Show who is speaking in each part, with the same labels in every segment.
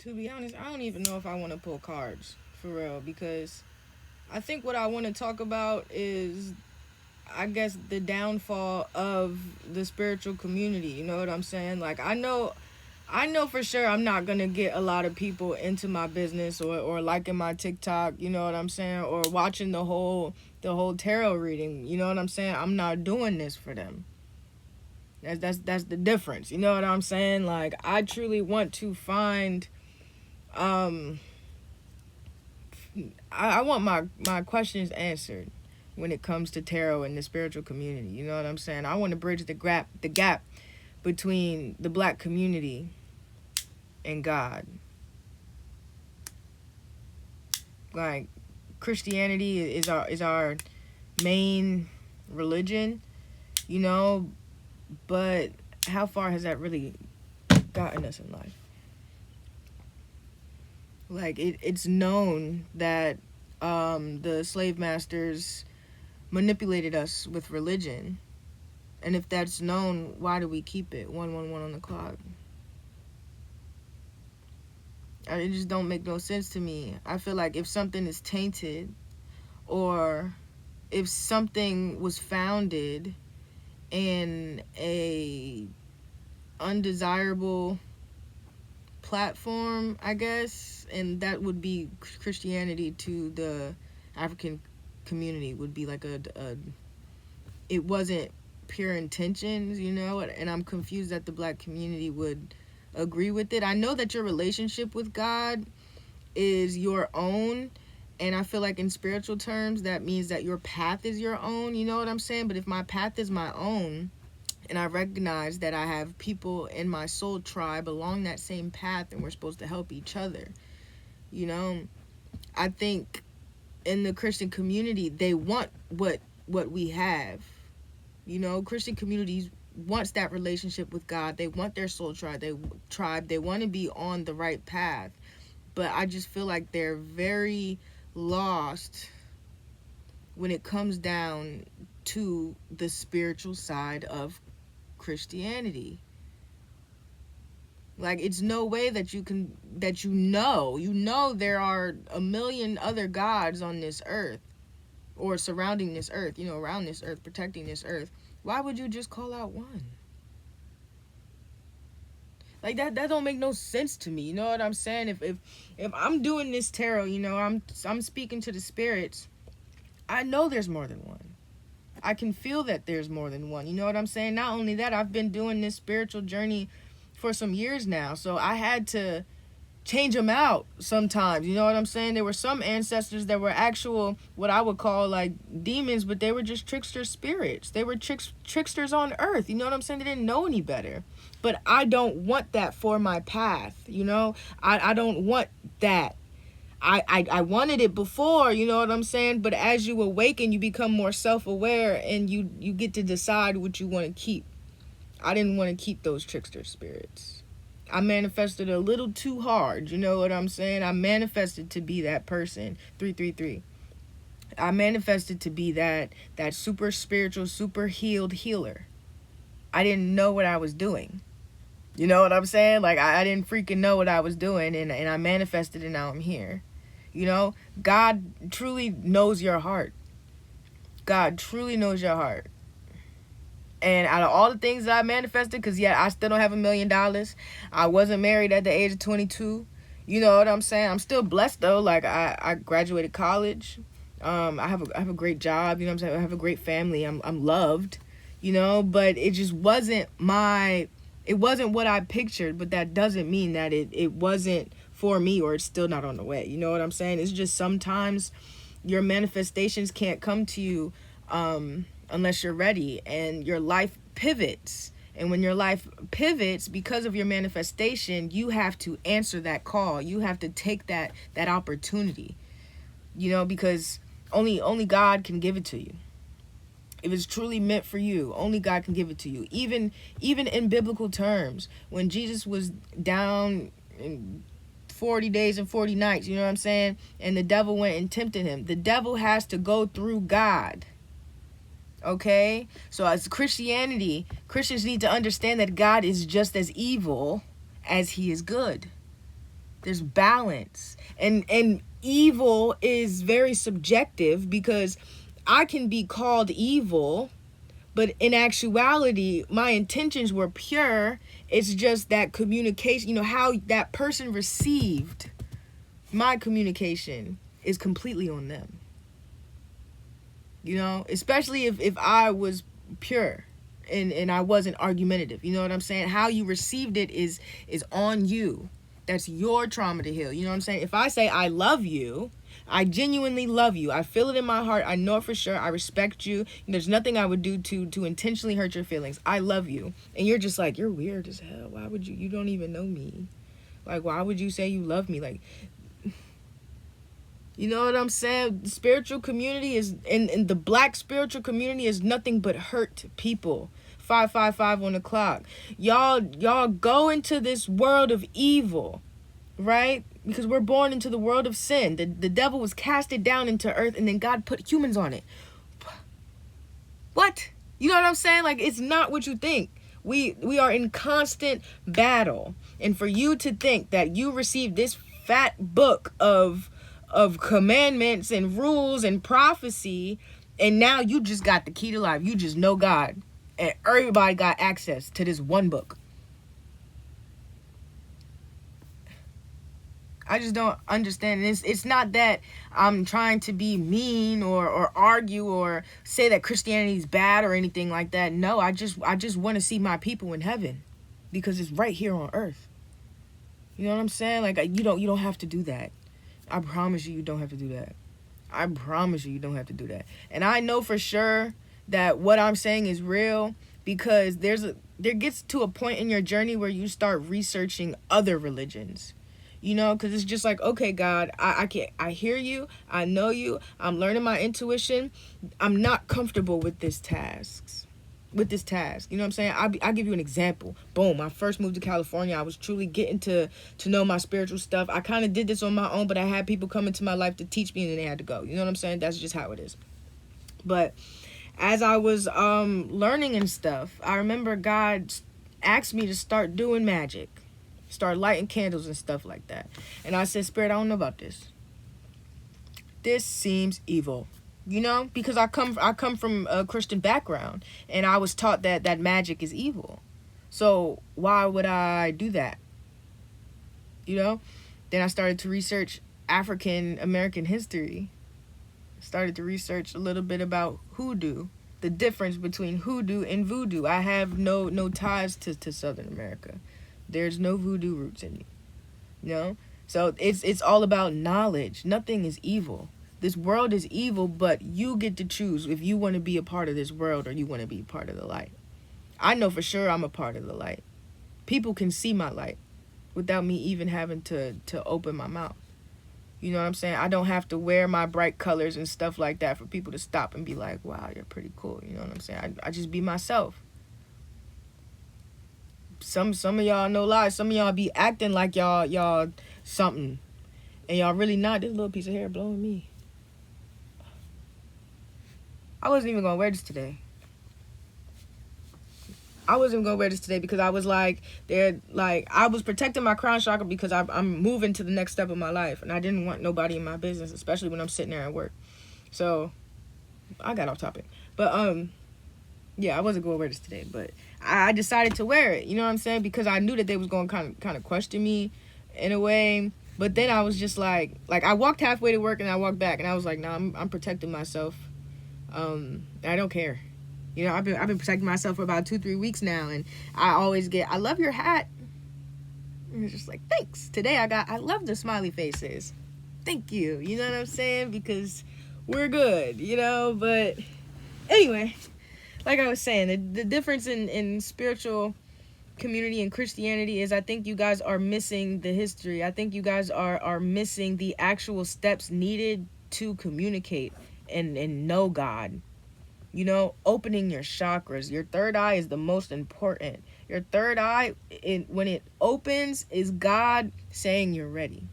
Speaker 1: To be honest, I don't even know if I want to pull cards for real, because I think what I want to talk about is, I guess, the downfall of the spiritual community. You know what I'm saying? Like, I know for sure I'm not gonna get a lot of people into my business, or liking my TikTok, you know what I'm saying, or watching the whole tarot reading, you know what I'm saying? I'm not doing this for them. That's the difference. You know what I'm saying? Like, I truly want to find, um I want my questions answered when it comes to tarot and the spiritual community. You know what I'm saying? I want to bridge the gap between the black community and God. Like, Christianity is our main religion, you know, but how far has that really gotten us in life? Like, it's known that the slave masters manipulated us with religion. And if that's known, why do we keep it? 111 on the clock. It just don't make no sense to me. I feel like if something is tainted, or if something was founded in a undesirable platform, I guess, and that would be Christianity to the African community, would be like a it wasn't pure intentions, you know, and I'm confused that the black community would agree with it. I know that your relationship with God is your own, and I feel like in spiritual terms that means that your path is your own, you know what I'm saying? But if my path is my own, and I recognize that I have people in my soul tribe along that same path, and we're supposed to help each other, you know, I think in the Christian community they want what we have. You know, Christian communities wants that relationship with God. They want their soul tribe. They want to be on the right path. But I just feel like they're very lost when it comes down to the spiritual side of Christianity. Like, it's no way that you know there are a million other gods on this earth, or surrounding this earth, you know, around this earth, protecting this earth. Why would you just call out one? Like, that don't make no sense to me. You know what I'm saying? If I'm doing this tarot, you know, I'm speaking to the spirits, I know there's more than one. I can feel that there's more than one. You know what I'm saying? Not only that, I've been doing this spiritual journey for some years now, so I had to change them out sometimes. You know what I'm saying? There were some ancestors that were actual, what I would call, like, demons, but they were just trickster spirits. They were tricksters on earth. You know what I'm saying? They didn't know any better. But I don't want that for my path. You know, I don't want that. I wanted it before, you know what I'm saying? But as you awaken, you become more self-aware, and you get to decide what you want to keep. I didn't want to keep those trickster spirits. I manifested a little too hard, you know what I'm saying? I manifested to be that person, 333. I manifested to be that super spiritual, super healed healer. I didn't know what I was doing. You know what I'm saying? Like, I didn't freaking know what I was doing, and I manifested, and now I'm here. You know, God truly knows your heart. God truly knows your heart. And out of all the things that I manifested, because, yeah, I still don't have $1,000,000. I wasn't married at the age of 22. You know what I'm saying? I'm still blessed, though. Like, I graduated college. I have a great job. You know what I'm saying? I have a great family. I'm loved, you know. But it just wasn't it wasn't what I pictured. But that doesn't mean that it wasn't for me, or it's still not on the way. You know what I'm saying? It's just sometimes your manifestations can't come to you unless you're ready, and your life pivots. And when your life pivots because of your manifestation, you have to answer that call. You have to take that opportunity, you know, because only God can give it to you. If it's truly meant for you, only God can give it to you. Even in biblical terms, when Jesus was down in 40 days and 40 nights, you know what I'm saying? And the devil went and tempted him. The devil has to go through God. Okay? So as Christianity, Christians need to understand that God is just as evil as he is good. There's balance. And evil is very subjective, because I can be called evil, but in actuality, my intentions were pure. It's just that communication, how that person received my communication is completely on them. Especially if I was pure and I wasn't argumentative. You know what I'm saying? How you received it is on you. That's your trauma to heal. You know what I'm saying? If I say I love you, I genuinely love you. I feel it in my heart. I know it for sure. I respect you. There's nothing I would do to intentionally hurt your feelings. I love you. And you're just like, you're weird as hell. Why would you? You don't even know me. Like, why would you say you love me? Like, you know what I'm saying? The spiritual community is, in the black spiritual community, is nothing but hurt people. 555 on the clock. Y'all go into this world of evil, right? Because we're born into the world of sin. The devil was casted down into earth, and then God put humans on it. What? You know what I'm saying? Like, it's not what you think. We are in constant battle. And for you to think that you received this fat book of commandments and rules and prophecy, and now you just got the key to life. You just know God. And everybody got access to this one book. I just don't understand. It's not that I'm trying to be mean or argue or say that Christianity is bad or anything like that. No, I just want to see my people in heaven, because it's right here on earth. You know what I'm saying? Like, you don't have to do that. I promise you don't have to do that. I promise you don't have to do that. And I know for sure that what I'm saying is real, because there gets to a point in your journey where you start researching other religions. Because it's just like, okay, God, I hear you, I know you, I'm learning my intuition, I'm not comfortable with this task. You know what I'm saying? I'll give you an example. Boom, I first moved to California. I was truly getting to know my spiritual stuff. I kind of did this on my own, but I had people come into my life to teach me, and then they had to go. You know what I'm saying? That's just how it is. But as I was learning and stuff, I remember God asked me to start doing magic. Start lighting candles and stuff like that. And I said, Spirit, I don't know about this. This seems evil. Because I come from a Christian background, and I was taught that magic is evil. So why would I do that? Then I started to research African American history. Started to research a little bit about hoodoo, the difference between hoodoo and voodoo. I have no ties to Southern America. There's no voodoo roots in me. So it's all about knowledge. Nothing is evil. This world is evil, but you get to choose if you want to be a part of this world or you want to be part of the light. I know for sure I'm a part of the light. People can see my light without me even having to open my mouth. You know what I'm saying? I don't have to wear my bright colors and stuff like that for people to stop and be like, wow, you're pretty cool. You know what I'm saying? I just be myself. Some of y'all, no lie, some of y'all be acting like y'all something, and y'all really not. This little piece of hair blowing me. I wasn't even gonna wear this today. Because I was like, I was protecting my crown chakra because I'm moving to the next step of my life, and I didn't want nobody in my business, especially when I'm sitting there at work. So I got off topic, but yeah, I wasn't gonna wear this today, but I decided to wear it. You know what I'm saying? Because I knew that they was gonna kind of question me in a way. But then I was just like I walked halfway to work and I walked back, and I was like, nah, I'm protecting myself. I don't care. I've been protecting myself for about 2-3 weeks now, and I always get, I love your hat. And it's just like, thanks. Today I love the smiley faces. Thank you. You know what I'm saying? Because we're good, but anyway, like I was saying, the difference in spiritual community and Christianity is, I think you guys are missing the history. I think you guys are missing the actual steps needed to communicate and know God. Opening your chakras. Your third eye is the most important. Your third eye, when it opens, is God saying you're ready.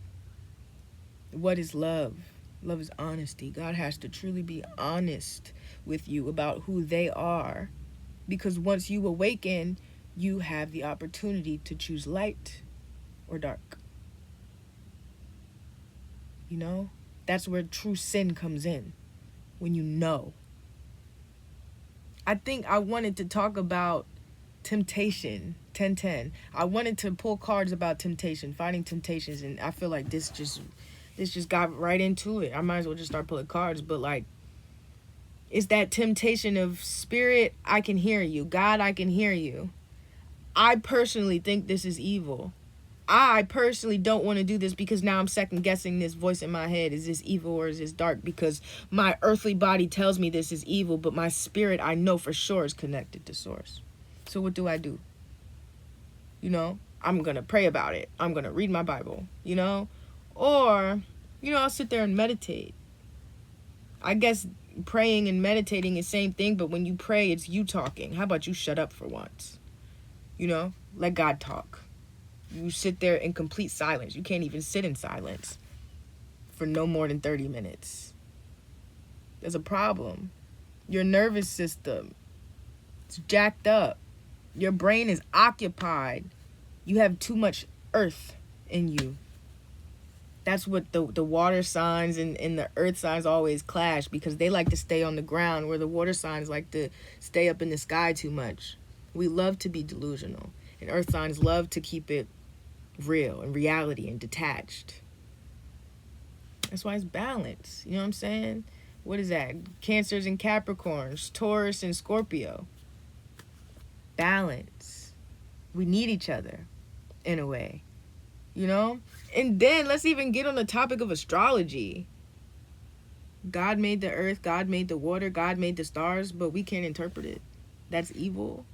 Speaker 1: What is love? Love is honesty. God has to truly be honest with you about who they are. Because once you awaken, you have the opportunity to choose light or dark. You know? That's where true sin comes in. When you know. I think I wanted to talk about temptation. 1010. I wanted to pull cards about temptation, fighting temptations, and I feel like this just got right into it. I might as well just start pulling cards, but like, it's that temptation of spirit, I can hear you. God, I can hear you. I personally think this is evil. I personally don't want to do this because now I'm second guessing this voice in my head. Is this evil or is this dark? Because my earthly body tells me this is evil, but my spirit, I know for sure, is connected to source. So what do? You know, I'm going to pray about it. I'm going to read my Bible, you know? Or, you know, I'll sit there and meditate. I guess praying and meditating is the same thing, but when you pray, it's you talking. How about you shut up for once? You know, let God talk. You sit there in complete silence. You can't even sit in silence for no more than 30 minutes. There's a problem. Your nervous system, it's jacked up. Your brain is occupied. You have too much earth in you. That's what the water signs and the earth signs always clash, because they like to stay on the ground where the water signs like to stay up in the sky too much. We love to be delusional. And earth signs love to keep it real and reality and detached. That's why it's balance. You know what I'm saying? What is that? Cancers and Capricorns, Taurus and Scorpio. Balance. We need each other in a way, you know? And then let's even get on the topic of astrology. God made the earth, God made the water, God made the stars, but we can't interpret it. That's evil.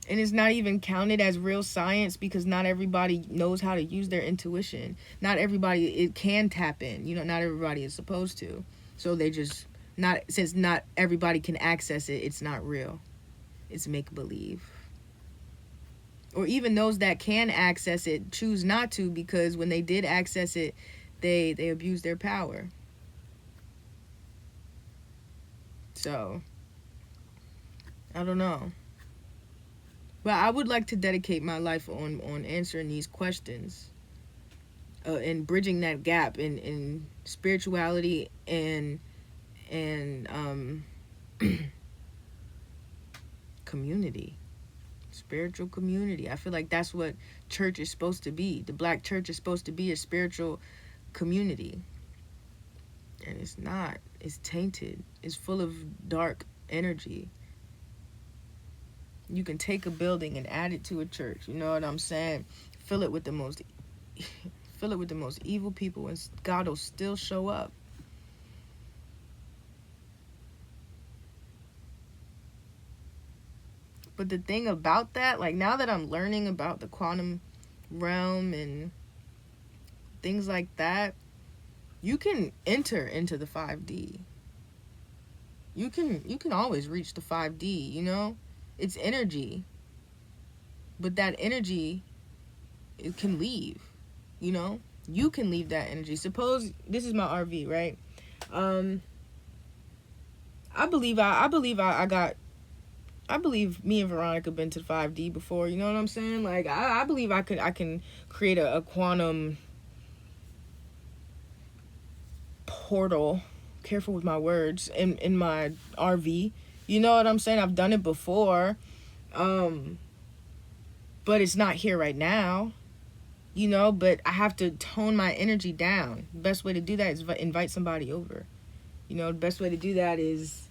Speaker 1: And it's not even counted as real science because not everybody knows how to use their intuition. Not everybody it can tap in. You know, not everybody is supposed to. So they just since not everybody can access it, it's not real. It's make-believe. Or even those that can access it choose not to, because when they did access it, they abused their power. So, I don't know. But I would like to dedicate my life on answering these questions and bridging that gap in spirituality and community. Spiritual community. I feel like that's what church is supposed to be. The black church is supposed to be a spiritual community. And it's not. It's tainted. It's full of dark energy. You can take a building and add it to a church. You know what I'm saying? Fill it with the most evil people, and God will still show up. But the thing about that, like now that I'm learning about the quantum realm and things like that, you can enter into the 5D. You can always reach the 5D, you know? It's energy. But that energy, it can leave, you know? You can leave that energy. Suppose this is my RV, right? I believe me and Veronica been to the 5D before, you know what I'm saying? Like I believe I can create a quantum portal, careful with my words, in my RV. You know what I'm saying? I've done it before. But it's not here right now. You know, but I have to tone my energy down. The best way to do that is invite somebody over. You know, the best way to do that is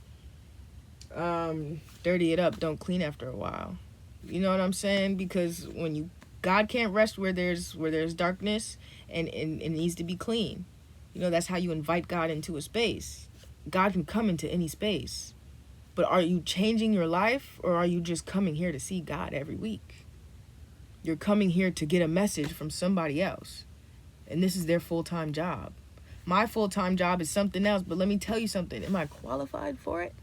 Speaker 1: dirty it up, don't clean after a while. You know what I'm saying? Because when God can't rest where there's darkness, and it needs to be clean. You know, that's how you invite God into a space. God can come into any space. But are you changing your life, or are you just coming here to see God every week? You're coming here to get a message from somebody else. And this is their full-time job. My full-time job is something else, but let me tell you something. Am I qualified for it?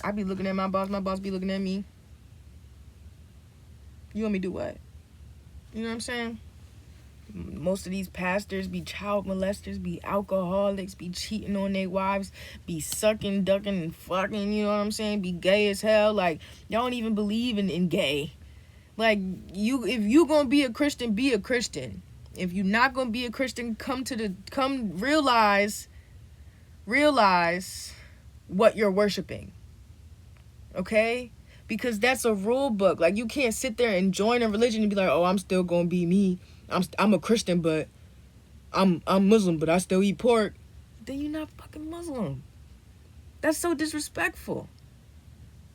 Speaker 1: I be looking at my boss be looking at me. You want me to do what? You know what I'm saying? Most of these pastors be child molesters, be alcoholics, be cheating on their wives, be sucking, ducking, and fucking, you know what I'm saying? Be gay as hell. Like, y'all don't even believe in gay. Like, if you gonna be a Christian, be a Christian. If you're not gonna be a Christian, realize what you're worshiping. Okay? Because that's a rule book. Like, you can't sit there and join a religion and be like, oh, I'm still gonna be me. I'm a Christian, but I'm Muslim, but I still eat pork. Then you're not fucking Muslim. That's so disrespectful.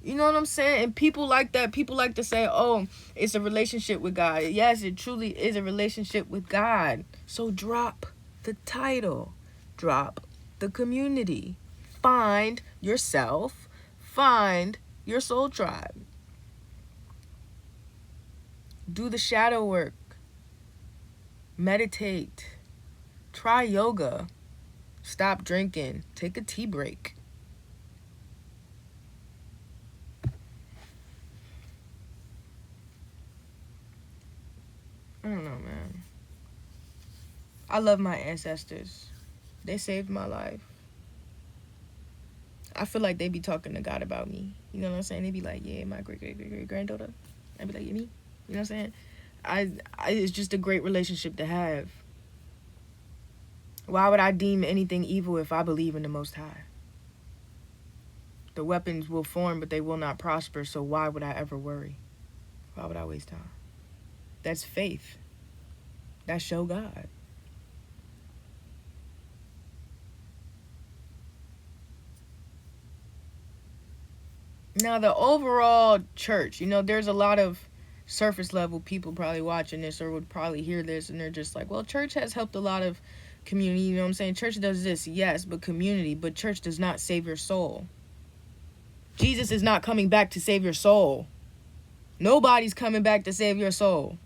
Speaker 1: You know what I'm saying? And people like that. People like to say, oh, it's a relationship with God. Yes, it truly is a relationship with God. So drop the title. Drop the community. Find yourself. Find your soul tribe. Do the shadow work. Meditate. Try yoga. Stop drinking. Take a tea break. I don't know, man. I love my ancestors. They saved my life. I feel like they be talking to God about me. You know what I'm saying? They be like, yeah, my great-great-great-great-granddaughter. I'd be like, yeah, me? You know what I'm saying? It's just a great relationship to have. Why would I deem anything evil if I believe in the Most High? The weapons will form, but they will not prosper, so why would I ever worry? Why would I waste time? That's faith. That's show God. Now, the overall church, there's a lot of surface level people probably watching this or would probably hear this, and they're just like, well, church has helped a lot of community. You know what I'm saying? Church does this, yes, but community. But church does not save your soul. Jesus is not coming back to save your soul. Nobody's coming back to save your soul.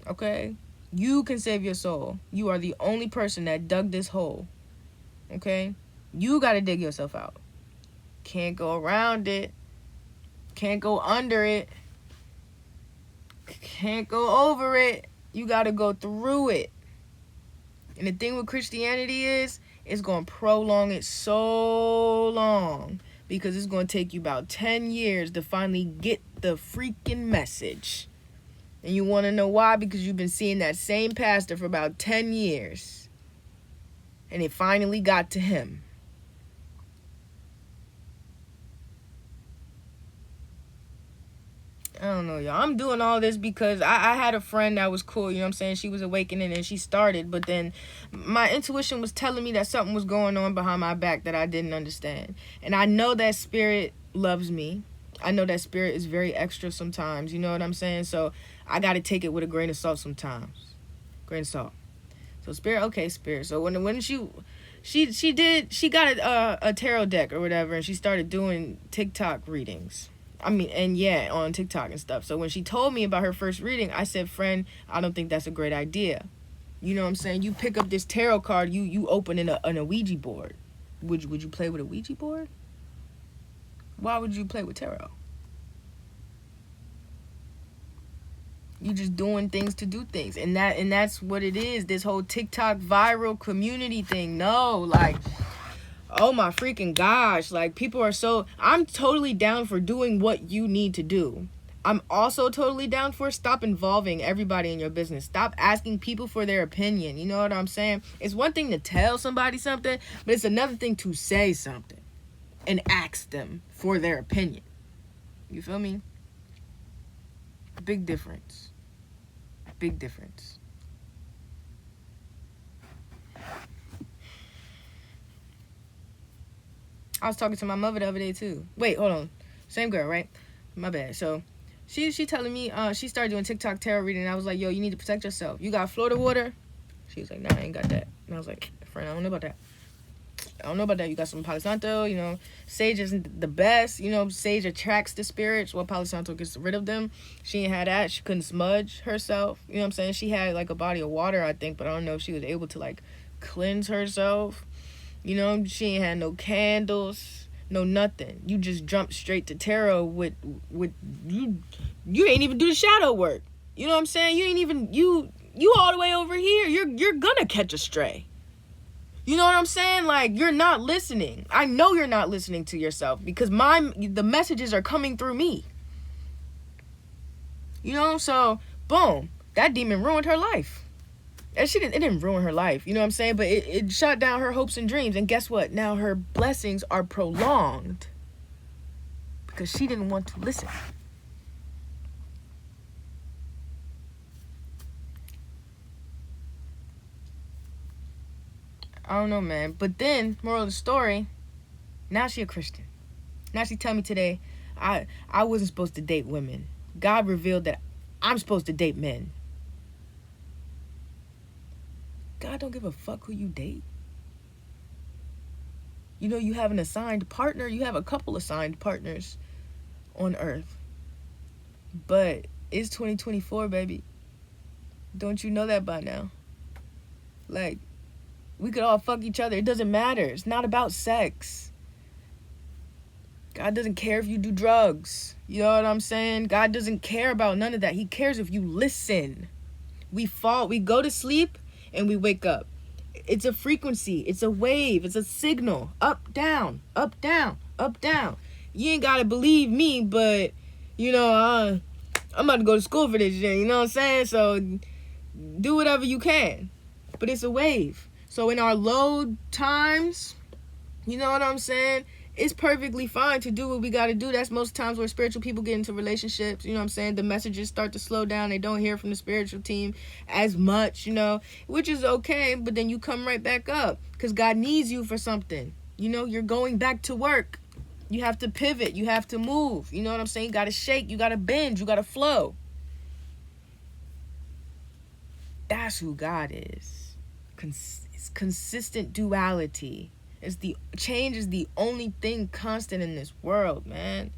Speaker 1: Okay? You can save your soul. You are the only person that dug this hole. Okay? You got to dig yourself out. Can't go around it. Can't go under it. Can't go over it. You got to go through it. And the thing with Christianity is, it's going to prolong it so long. Because it's going to take you about 10 years to finally get the freaking message. And you want to know why? Because you've been seeing that same pastor for about 10 years. And it finally got to him. I don't know, y'all. I'm doing all this because I had a friend that was cool, you know what I'm saying? She was awakening and she started. But then my intuition was telling me that something was going on behind my back that I didn't understand. And I know that spirit loves me. I know that spirit is very extra sometimes, you know what I'm saying? So I got to take it with a grain of salt sometimes. Grain of salt. So spirit, okay, spirit. So when she got a tarot deck or whatever, and she started doing TikTok readings. On TikTok and stuff. So when she told me about her first reading, I said, friend, I don't think that's a great idea. You know what I'm saying? You pick up this tarot card, you open in a Ouija board. Would you play with a Ouija board? Why would you play with tarot? You just doing things to do things. And that's what it is. This whole TikTok viral community thing. No, like, oh my freaking gosh. Like, people are so... I'm totally down for doing what you need to do. I'm also totally down for stop involving everybody in your business. Stop asking people for their opinion. You know what I'm saying? It's one thing to tell somebody something, but it's another thing to say something and ask them for their opinion. You feel me? Big difference. Big difference. I was talking to my mother the other day too. Wait, hold on. Same girl, right? My bad. So she telling me she started doing TikTok tarot reading, and I was like, yo, you need to protect yourself. You got Florida water? She was like, nah, I ain't got that. And I was like, friend, I don't know about that. You got some Palo Santo, sage isn't the best. Sage attracts the spirits while Palo Santo gets rid of them. She ain't had that. She couldn't smudge herself. You know what I'm saying? She had like a body of water, I think, but I don't know if she was able to like cleanse herself. She ain't had no candles, no nothing. You just jumped straight to tarot with you ain't even do the shadow work. You know what I'm saying? You ain't even, you all the way over here. You're gonna catch a stray. You know what I'm saying? Like, you're not listening. I know you're not listening to yourself because the messages are coming through me. You know, so boom, that demon ruined her life. And it didn't ruin her life, you know what I'm saying? But it shot down her hopes and dreams. And guess what? Now her blessings are prolonged because she didn't want to listen. I don't know, man. But then, moral of the story, now she a Christian. Now she tell me today, I wasn't supposed to date women. God revealed that I'm supposed to date men. God don't give a fuck who you date. You know, you have an assigned partner. You have a couple assigned partners on earth. But it's 2024, baby. Don't you know that by now? Like, we could all fuck each other. It doesn't matter. It's not about sex. God doesn't care if you do drugs. You know what I'm saying? God doesn't care about none of that. He cares if you listen. We go to sleep, and we wake up. It's a frequency. It's a wave. It's a signal. Up, down, up, down, up, down. You ain't got to believe me, but, you know, I'm about to go to school for this shit. You know what I'm saying? So do whatever you can. But it's a wave. So in our low times, you know what I'm saying? It's perfectly fine to do what we got to do. That's most times where spiritual people get into relationships. You know what I'm saying? The messages start to slow down. They don't hear from the spiritual team as much, you know, which is okay. But then you come right back up because God needs you for something. You know, you're going back to work. You have to pivot. You have to move. You know what I'm saying? You got to shake. You got to bend. You got to flow. That's who God is. It's consistent duality. Change is the only thing constant in this world, man.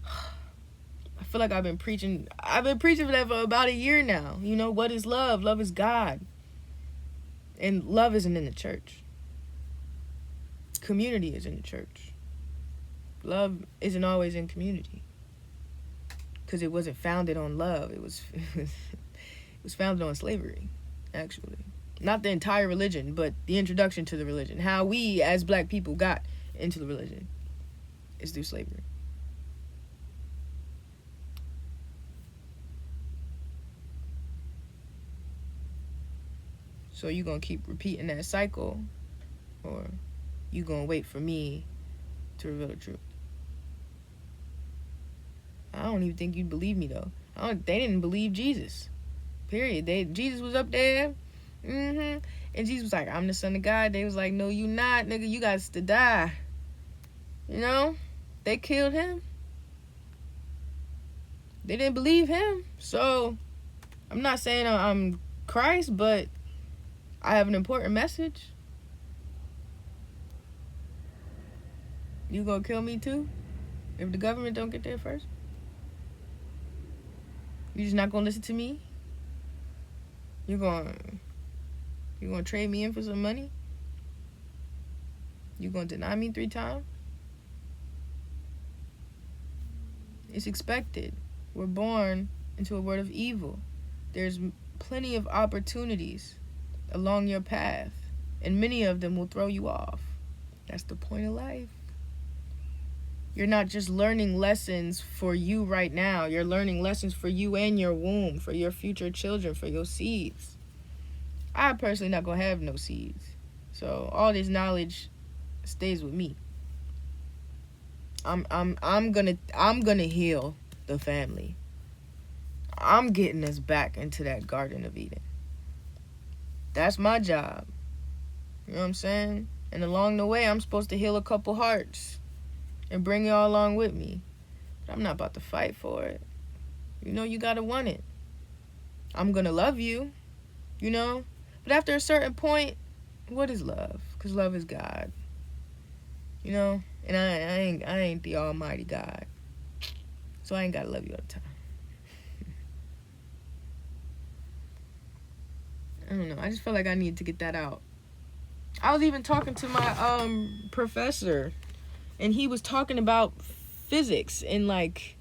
Speaker 1: I feel like I've been preaching for that for about a year now. You know, what is love? Love is God. And love isn't in the church. Community is in the church. Love isn't always in community. Because it wasn't founded on love. It was founded on slavery, actually. Not the entire religion, but the introduction to the religion. How we, as black people, got into the religion is through slavery. So you gonna keep repeating that cycle, or you gonna wait for me to reveal the truth? I don't even think you'd believe me, though. They didn't believe Jesus. Period. Jesus was up there. And Jesus was like, I'm the son of God. They was like, no, you not, nigga. You got to die. You know? They killed him. They didn't believe him. So, I'm not saying I'm Christ, but I have an important message. You gonna kill me too? If the government don't get there first? You just not gonna listen to me? You gonna trade me in for some money? You gonna deny me 3 times? It's expected. We're born into a world of evil. There's plenty of opportunities along your path, and many of them will throw you off. That's the point of life. You're not just learning lessons for you right now. You're learning lessons for you and your womb, for your future children, for your seeds. I personally not gonna have no seeds, so all this knowledge stays with me. I'm gonna heal the family. I'm getting us back into that Garden of Eden. That's my job. You know what I'm saying? And along the way, I'm supposed to heal a couple hearts and bring y'all along with me. But I'm not about to fight for it. You know, you gotta want it. I'm gonna love you, you know? But after a certain point, what is love? Because love is God. You know? And I ain't the almighty God. So I ain't gotta love you all the time. I don't know. I just felt like I needed to get that out. I was even talking to my professor, and he was talking about physics and like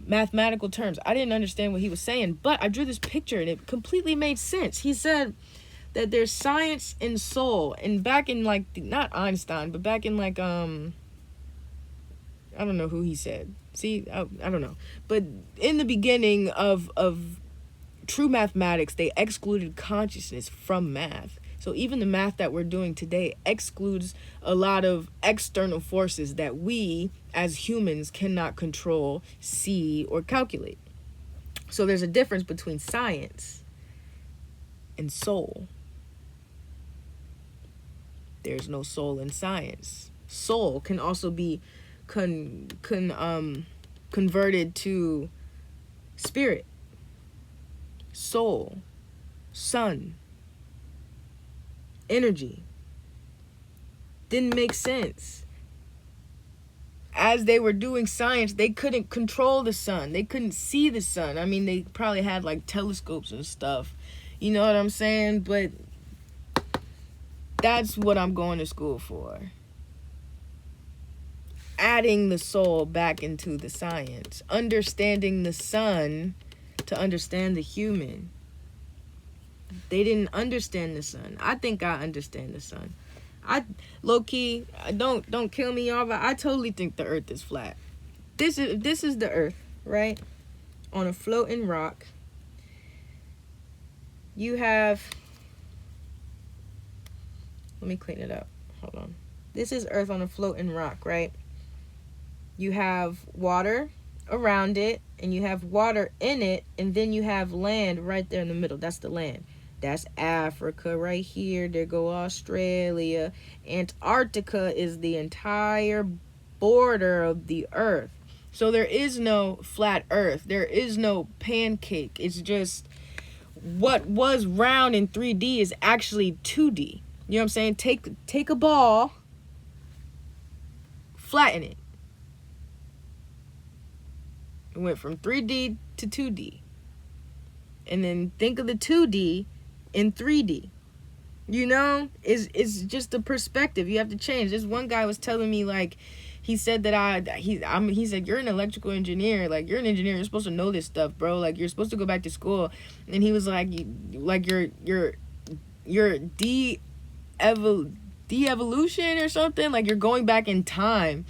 Speaker 1: mathematical terms. I didn't understand what he was saying, but I drew this picture and it completely made sense. He said that there's science and soul. And back in like, not Einstein, but back in like, I don't know who he said. See, I don't know. But in the beginning of true mathematics, they excluded consciousness from math. So even the math that we're doing today excludes a lot of external forces that we as humans cannot control, see, or calculate. So there's a difference between science and soul. There's no soul in science. Soul can also be converted to spirit, soul, sun, energy. Didn't make sense. As they were doing science, they couldn't control the sun. They couldn't see the sun. I mean, they probably had like telescopes and stuff. You know what I'm saying? But that's what I'm going to school for. Adding the soul back into the science. Understanding the sun to understand the human. They didn't understand the sun. I think I understand the sun. I low-key, don't kill me, y'all, but I totally think the earth is flat. This is the earth, right? On a floating rock. You have, let me clean it up. Hold on. This is earth on a floating rock, right? You have water around it, and you have water in it, and then you have land right there in the middle. That's the land. That's Africa right here. There go Australia. Antarctica is the entire border of the earth. So there is no flat earth. There is no pancake. It's just what was round in 3D is actually 2D. You know what I'm saying? Take a ball, flatten it. It went from 3D to 2D. And then think of the 2D in 3D. You know, it's just a perspective. You have to change. This one guy was telling me, like, he said that he said, you're an electrical engineer. Like, you're an engineer. You're supposed to know this stuff, bro. Like, you're supposed to go back to school. And he was like, you're de-evolution or something. Like, you're going back in time.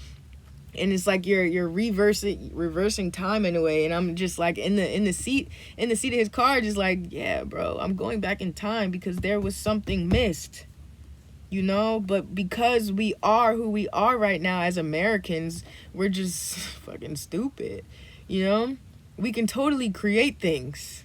Speaker 1: And it's like you're reversing time in a way. And I'm just like in the seat of his car, just like, yeah, bro, I'm going back in time because there was something missed, you know. But because we are who we are right now as Americans, we're just fucking stupid, you know. We can totally create things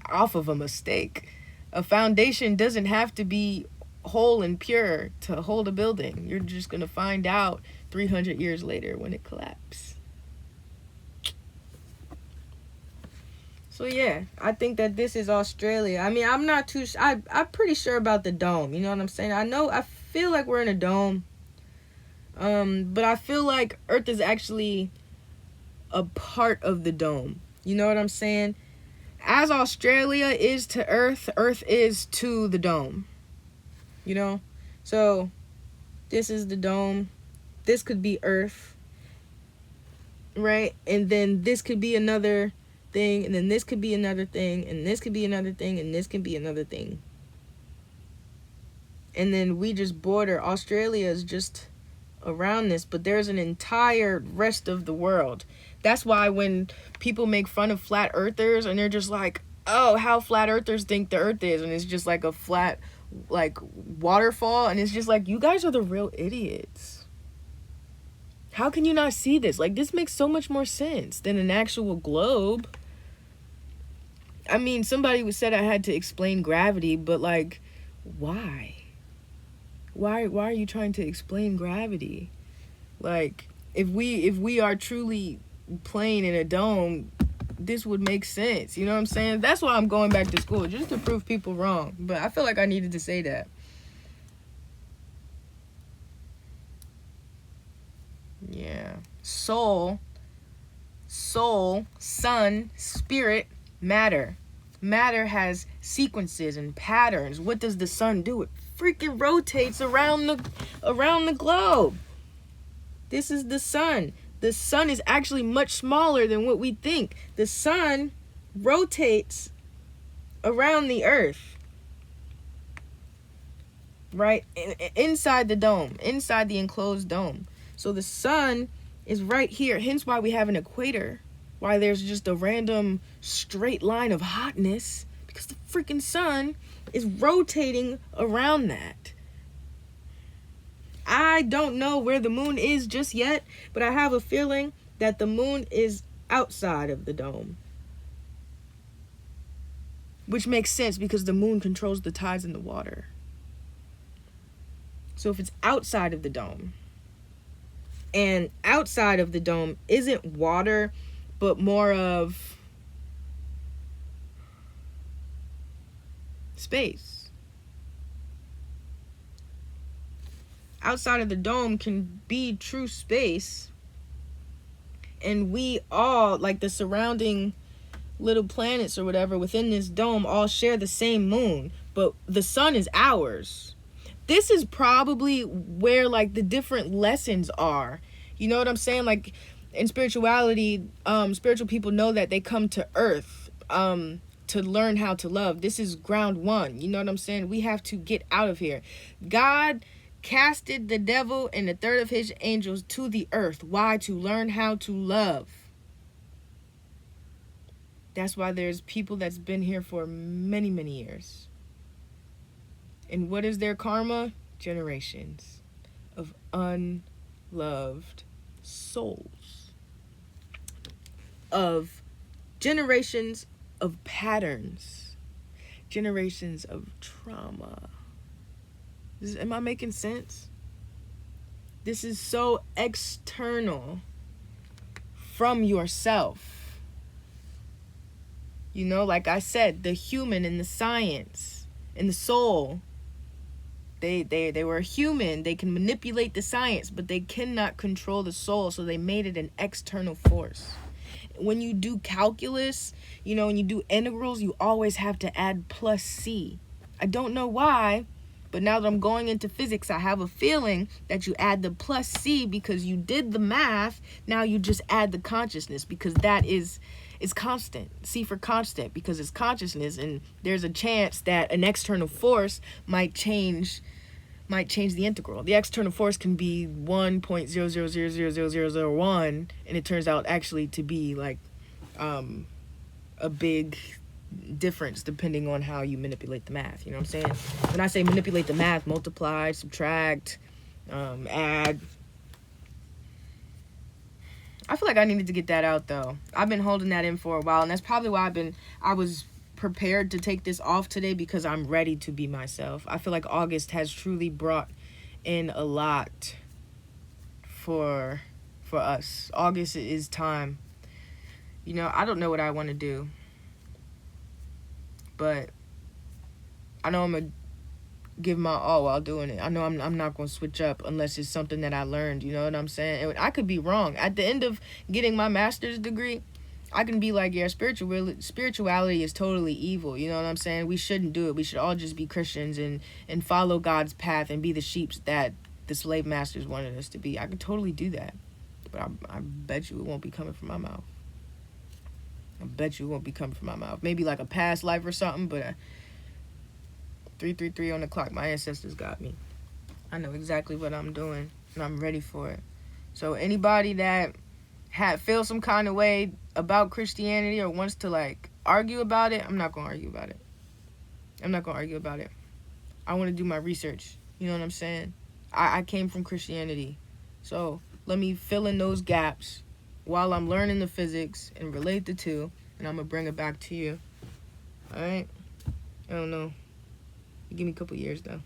Speaker 1: off of a mistake. A foundation doesn't have to be whole and pure to hold a building. You're just gonna find out 300 years later when it collapses. So yeah, I think that this is Australia. I mean, I'm not too I'm pretty sure about the dome, you know what I'm saying? I feel like we're in a dome. But I feel like Earth is actually a part of the dome. You know what I'm saying? As Australia is to Earth, Earth is to the dome. You know? So this is the dome. This could be Earth, right? And then this could be another thing, and then this could be another thing, and this could be another thing, and this could be another thing. And then we just border. Australia is just around this, but there's an entire rest of the world. That's why when people make fun of flat earthers, and they're just like, oh, how flat earthers think the earth is, and it's just like a flat, like, waterfall, and it's just like, you guys are the real idiots. How can you not see this? Like, this makes so much more sense than an actual globe. I mean, somebody said I had to explain gravity, but, like, why? Why are you trying to explain gravity? Like, if we are truly playing in a dome, this would make sense. You know what I'm saying? That's why I'm going back to school, just to prove people wrong. But I feel like I needed to say that. Yeah. Soul, sun, spirit, matter. Matter has sequences and patterns. What does the sun do? It freaking rotates around the globe. This is the sun. The sun is actually much smaller than what we think. The sun rotates around the earth, right? Inside the dome, inside the enclosed dome. So the sun is right here. Hence why we have an equator. Why there's just a random straight line of hotness. Because the freaking sun is rotating around that. I don't know where the moon is just yet, but I have a feeling that the moon is outside of the dome. Which makes sense because the moon controls the tides in the water. So if it's outside of the dome, and outside of the dome isn't water, but more of space. Outside of the dome can be true space, and we all, like the surrounding little planets or whatever within this dome, all share the same moon, but the sun is ours. This is probably where like the different lessons are. You know what I'm saying? Like in spirituality, spiritual people know that they come to earth to learn how to love. This is ground one. You know what I'm saying? We have to get out of here. God casted the devil and a third of his angels to the earth. Why? To learn how to love. That's why there's people that's been here for many, many years. And what is their karma? Generations of unloved souls. Of generations of patterns. Generations of trauma. Am I making sense? This is so external from yourself. You know, like I said, the human and the science and the soul. They were human. They can manipulate the science, but they cannot control the soul. So they made it an external force. When you do calculus, you know, when you do integrals, you always have to add plus C. I don't know why, but now that I'm going into physics, I have a feeling that you add the plus C because you did the math. Now you just add the consciousness because that is constant. C for constant because it's consciousness, and there's a chance that an external force might change the integral. The external force can be 1.00000001, and it turns out actually to be like a big difference depending on how you manipulate the math. You know what I'm saying? When I say manipulate the math, multiply, subtract, add. I feel like I needed to get that out though. I've been holding that in for a while, and that's probably why I was prepared to take this off today, because I'm ready to be myself. I feel like August has truly brought in a lot for us. August is time. You know, I don't know what I want to do, but I know I'm gonna give my all while doing it. I know I'm not gonna switch up unless it's something that I learned. You know what I'm saying? And I could be wrong. At the end of getting my master's degree, I can be like, yeah, spirituality is totally evil. You know what I'm saying? We shouldn't do it. We should all just be Christians and follow God's path and be the sheep that the slave masters wanted us to be. I could totally do that. But I bet you it won't be coming from my mouth. I bet you it won't be coming from my mouth. Maybe like a past life or something, but 333 on the clock. My ancestors got me. I know exactly what I'm doing, and I'm ready for it. So anybody that feels some kind of way about Christianity or wants to like argue about it, I'm not gonna argue about it. I want to do my research. You know what I'm saying? I came from Christianity, so let me fill in those gaps while I'm learning the physics and relate the two, and I'm gonna bring it back to you. All right? I don't know. Give me a couple years though.